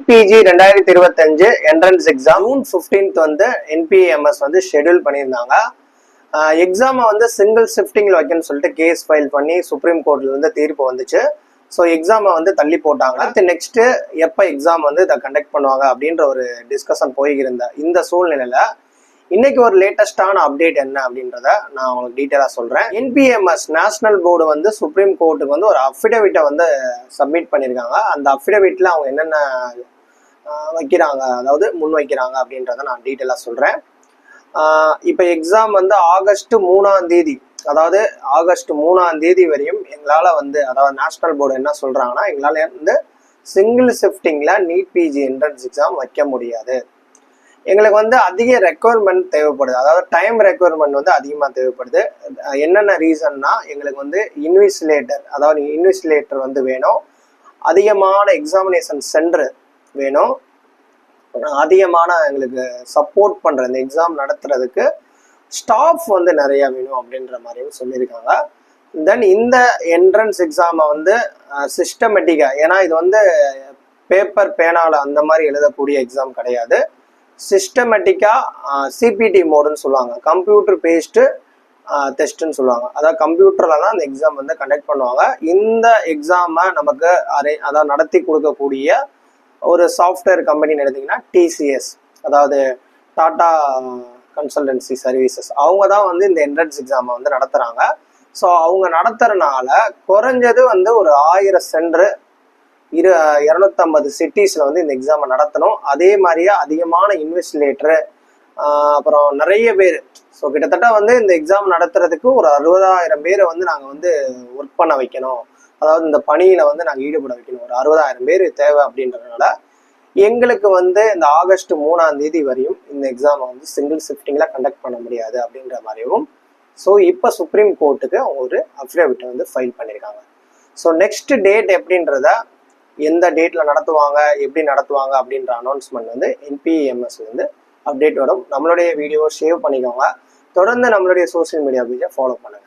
PG 2025 entrance exam June 15th வந்து என்பிஎம்எஸ் வந்து schedule பண்ணியிருந்தாங்க. எக்ஸாமை வந்து சிங்கிள் ஷிஃப்டிங்கில் வைக்கணும்னு சொல்லிட்டு கேஸ் ஃபைல் பண்ணி சுப்ரீம் கோர்ட்ல இருந்து தீர்ப்பு வந்துச்சு. ஸோ எக்ஸாமை வந்து தள்ளி போட்டாங்க. அடுத்து நெக்ஸ்ட்டு எப்போ எக்ஸாம் வந்து இதை கண்டக்ட் பண்ணுவாங்க அப்படின்ற ஒரு டிஸ்கஷன் போயிருந்த இந்த சூழ்நிலையில் இன்னைக்கு ஒரு லேட்டஸ்டான அப்டேட் என்ன அப்படின்றத நான் உங்களுக்கு டீட்டெயிலாக சொல்கிறேன். என்பிஎம்எஸ் நேஷனல் போர்டு வந்து சுப்ரீம் கோர்ட்டுக்கு வந்து ஒரு அஃபிடவிட்டை வந்து சப்மிட் பண்ணியிருக்காங்க. அந்த அஃபிடவிட்டில் அவங்க என்னென்ன வைக்கிறாங்க, அதாவது முன் வைக்கிறாங்க அப்படின்றத நான் டீட்டெயிலாக சொல்கிறேன். இப்போ எக்ஸாம் வந்து ஆகஸ்ட் 3ஆம் தேதி, அதாவது ஆகஸ்ட் 3ஆம் தேதி வரையும் எங்களால் வந்து, அதாவது நேஷனல் போர்டு என்ன சொல்கிறாங்கன்னா, எங்களால் வந்து சிங்கிள் ஷிஃப்டிங்கில் நீட் பிஜி என்ட்ரன்ஸ் எக்ஸாம் வைக்க முடியாது. எங்களுக்கு வந்து அதிக ரெக்குவயர்மெண்ட் தேவைப்படுது, அதாவது டைம் ரெக்குவயர்மெண்ட் வந்து அதிகமாக தேவைப்படுது. என்னென்ன ரீசன்னா, எங்களுக்கு வந்து இன்விசிலேட்டர் வந்து வேணும், அதிகமான எக்ஸாமினேஷன் சென்டர் வேணும், அதிகமான எங்களுக்கு சப்போர்ட் பண்ணுற இந்த எக்ஸாம் நடத்துறதுக்கு ஸ்டாஃப் வந்து நிறையா வேணும் அப்படின்ற மாதிரியும் சொல்லியிருக்காங்க. தென் இந்த என்ட்ரன்ஸ் எக்ஸாமை வந்து சிஸ்டமேட்டிக்காக, ஏன்னா இது வந்து பேப்பர் பேனால அந்த மாதிரி எழுதக்கூடிய எக்ஸாம் கிடையாது, சிஸ்டமேட்டிக்காக சிபிடி மோடுன்னு சொல்லுவாங்க, கம்ப்யூட்டர் பேஸ்டு டெஸ்ட்டுன்னு சொல்லுவாங்க. அதாவது கம்ப்யூட்டரில் தான் அந்த எக்ஸாம் வந்து கண்டக்ட் பண்ணுவாங்க. இந்த எக்ஸாமை நமக்கு அதாவது நடத்தி கொடுக்கக்கூடிய ஒரு சாஃப்ட்வேர் கம்பெனின்னு எடுத்திங்கன்னா டிசிஎஸ், அதாவது டாடா கன்சல்டன்சி சர்வீசஸ், அவங்க தான் வந்து இந்த என்ட்ரன்ஸ் எக்ஸாமை வந்து நடத்துகிறாங்க. ஸோ அவங்க நடத்துறதுனால குறைஞ்சது வந்து ஒரு 1000 சென்டர் 250 சிட்டிஸில் வந்து இந்த எக்ஸாமை நடத்தணும். அதே மாதிரியே அதிகமான இன்வெஸ்டிலேட்டரு, அப்புறம் நிறைய பேர், ஸோ கிட்டத்தட்ட வந்து இந்த எக்ஸாம் நடத்துறதுக்கு ஒரு 60,000 பேரை வந்து நாங்கள் வந்து ஒர்க் பண்ண வைக்கணும், அதாவது இந்த பணியில் வந்து நாங்கள் ஈடுபட வைக்கணும், ஒரு 60,000 பேர் தேவை. அப்படின்றதுனால எங்களுக்கு வந்து இந்த ஆகஸ்ட் 3ஆம் தேதி வரையும் இந்த எக்ஸாமை வந்து சிங்கிள் ஷிஃப்டிங்கில் கண்டக்ட் பண்ண முடியாது அப்படின்ற மாதிரியும். ஸோ இப்போ சுப்ரீம் கோர்ட்டுக்கு அவங்க ஒரு அஃபிடவிட்டை வந்து ஃபைல் பண்ணியிருக்காங்க. ஸோ நெக்ஸ்ட் டேட் எப்படின்றத, எந்த டேட்டில் நடத்துவாங்க, எப்படி நடத்துவாங்க அப்படின்ற அனௌன்ஸ்மெண்ட் வந்து என்பிஎம்எஸ் வந்து அப்டேட் வரும். நம்மளுடைய வீடியோவை சேவ் பண்ணிக்கோங்க. தொடர்ந்து நம்மளுடைய சோசியல் மீடியா பேஜை ஃபாலோ பண்ணுங்கள்.